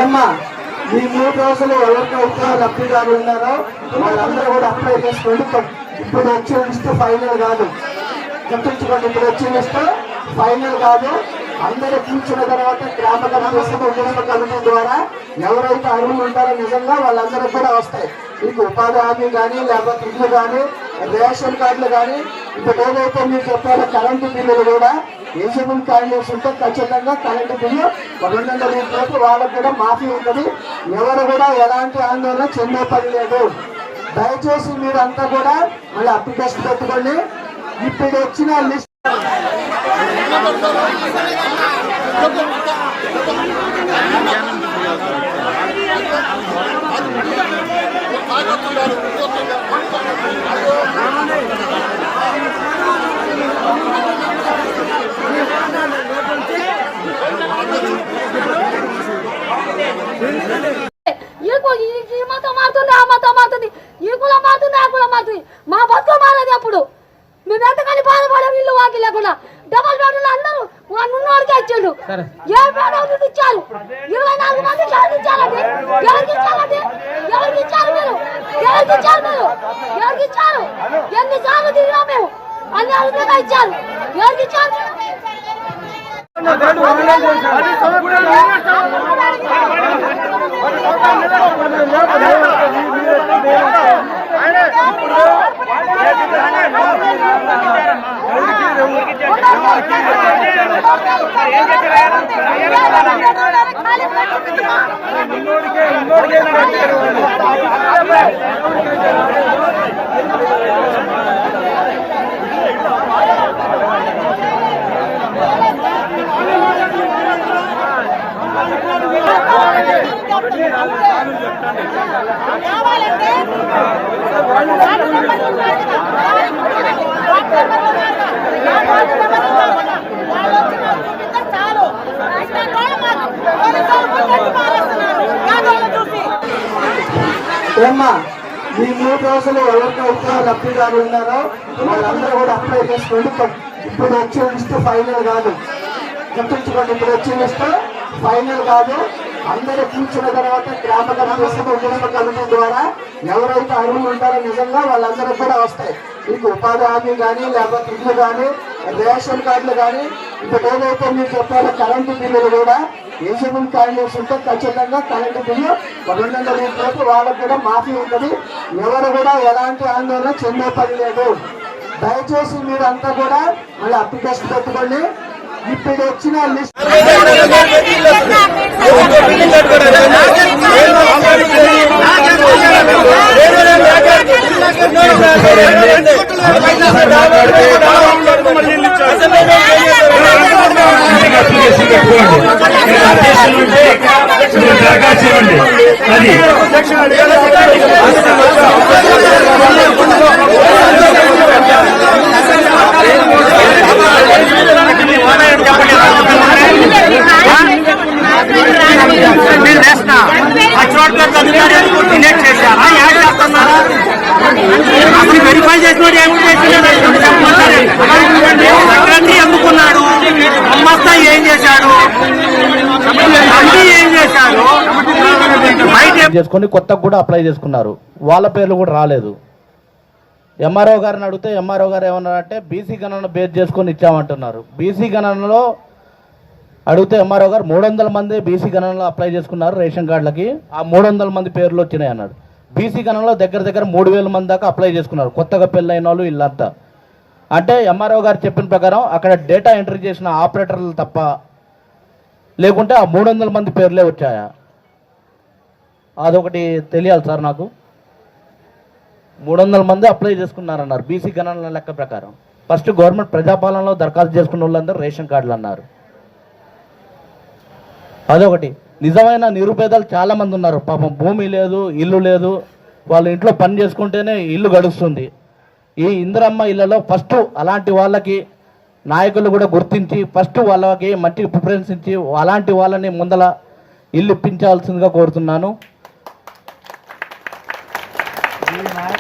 ఏమ్మా ఈ 3 రోజులు ఎవరికైతే లబ్ధిదారులు ఉన్నారో వాళ్ళందరూ కూడా అప్లై చేసుకోండి. ఇప్పుడు వచ్చే లిస్ట్ ఫైనల్ కాదు, గుర్తుంచుకోండి. ఇప్పుడు వచ్చే లిస్ట్ ఫైనల్ కాదు. అందరూ కూర్చున్న తర్వాత గ్రామ కమిటీ ద్వారా ఎవరైతే అర్హులు ఉంటారో నిజంగా వాళ్ళందరూ కూడా వస్తాయి. మీకు ఉపాధి హామీ కానీ, లేకపోతే ఇల్లు కానీ, రేషన్ కార్డులు కానీ, ఇప్పుడు ఏదైతే మీరు చెప్పారో కరెంటు బిల్లులు కూడా ఎలిజిబుల్ క్యాండిడేట్స్ ఉంటే ఖచ్చితంగా కరెంటు బిల్లు 200 యూనిట్లకు వాళ్ళకు కూడా మాఫీ ఉంటుంది. ఎవరు కూడా ఎలాంటి ఆందోళన చెందే పని లేదు. దయచేసి మీరంతా కూడా మళ్ళీ అప్లికేషన్ పెట్టుకోండి. ఇప్పుడు వచ్చిన లిస్ట్ మారుతుంది, ఈ కులం మారుతుంది, ఆ కులం మారుతుంది. మా బతుకు మారది. అప్పుడు మేము ఎంతకని బాధపడే వీళ్ళు వాకి లేకుండా డబల్ బెడ్రూమ్ అందరూ ఉన్నోడికి ఇచ్చిండు. ఏ బెడ్రూమ్ ఇచ్చారు? 24 మంది ఇచ్చారండి. ఎవరికి ఇచ్చారండి? ఎవరికి ఇచ్చారు మీరు? ఎవరికి ఇచ్చారు మీరు? ఎవరికి ఇచ్చారు? ఎన్నిసార్లు తిరిగా మేము అన్ని అడుగుగా ఇచ్చారు. ఎవరికి ఇచ్చారు? ఏమ్మా ఈ 3 రోజులు ఎవరికైతే లబ్ధిదారులు ఉన్నారో వాళ్ళందరూ కూడా అప్లై చేసుకోండి. ఇప్పుడు వచ్చే లిస్ట్ ఫైనల్ కాదు, గుర్తుంచుకోండి. ఇప్పుడు వచ్చే లిస్ట్ ఫైనల్ కాదు. అందరూ కూర్చున్న తర్వాత గ్రామ కమిటీ ద్వారా ఎవరైతే అర్హులు ఉంటారో నిజంగా వాళ్ళందరూ కూడా వస్తాయి. మీకు ఉపాధి హామీ కానీ, లేకపోతే ఇల్లు కానీ, రేషన్ కార్డులు కానీ, ఇప్పుడు ఏదైతే మీరు చెప్పారో కరెంటు బిల్లులు కూడా ఎలిజిబుల్ క్యాండిడేట్స్ ఉంటే ఖచ్చితంగా కరెంటు బిల్లు 200 యూనిట్లకు వాళ్ళకు కూడా మాఫీ ఉంటుంది. ఎవరు కూడా ఎలాంటి ఆందోళన చెందే పని లేదు. దయచేసి మీరంతా కూడా మళ్ళీ అప్లికేషన్ పెట్టుకోండి. ఇప్పుడు వచ్చిన లిస్ట్ అసలు వెరిఫై చేసినోడు ఏమి అమ్ముకున్నాడు, అమ్మస్తా ఏం చేశాడు, ఏం చేశాడు చేసుకొని కొత్తగా కూడా అప్లై చేసుకున్నారు. వాళ్ళ పేర్లు కూడా రాలేదు. ఎంఆర్ఓ గారిని అడిగితే ఎంఆర్ఓ గారు ఏమన్నారంటే బీసీ గణన బేస్ చేసుకొని ఇచ్చామంటున్నారు. బీసీ గణనలో అడిగితే ఎంఆర్ఓ గారు 300 మంది బీసీ గణనలో అప్లై చేసుకున్నారు రేషన్ కార్డులకి. ఆ 300 మంది పేర్లు వచ్చినాయి అన్నాడు. బీసీ గణనలో దగ్గర 3000 మంది దాకా అప్లై చేసుకున్నారు, కొత్తగా పెళ్ళైన వాళ్ళు ఇల్లంతా. అంటే ఎంఆర్ఓ గారు చెప్పిన ప్రకారం అక్కడ డేటా ఎంట్రీ చేసిన ఆపరేటర్లు తప్ప లేకుంటే ఆ 300 మంది పేర్లే వచ్చాయా? అదొకటి తెలియాలి సార్ నాకు. 300 మంది అప్లై చేసుకున్నారన్నారు బీసీ గణన లెక్క ప్రకారం. ఫస్ట్ గవర్నమెంట్ ప్రజాపాలనలో దరఖాస్తు చేసుకున్న వాళ్ళందరూ రేషన్ కార్డులు అన్నారు. అదొకటి. నిజమైన నిరుపేదలు చాలామంది ఉన్నారు. పాపం భూమి లేదు, ఇల్లు లేదు, వాళ్ళ ఇంట్లో పని చేసుకుంటేనే ఇల్లు గడుస్తుంది. ఈ ఇందిరమ్మ ఇళ్లలో ఫస్ట్ అలాంటి వాళ్ళకి నాయకులు కూడా గుర్తించి ఫస్ట్ వాళ్ళకి మంచి ప్రిఫరెన్స్ ఇచ్చి అలాంటి వాళ్ళని ముందల ఇల్లు ఇప్పించాల్సిందిగా కోరుతున్నాను.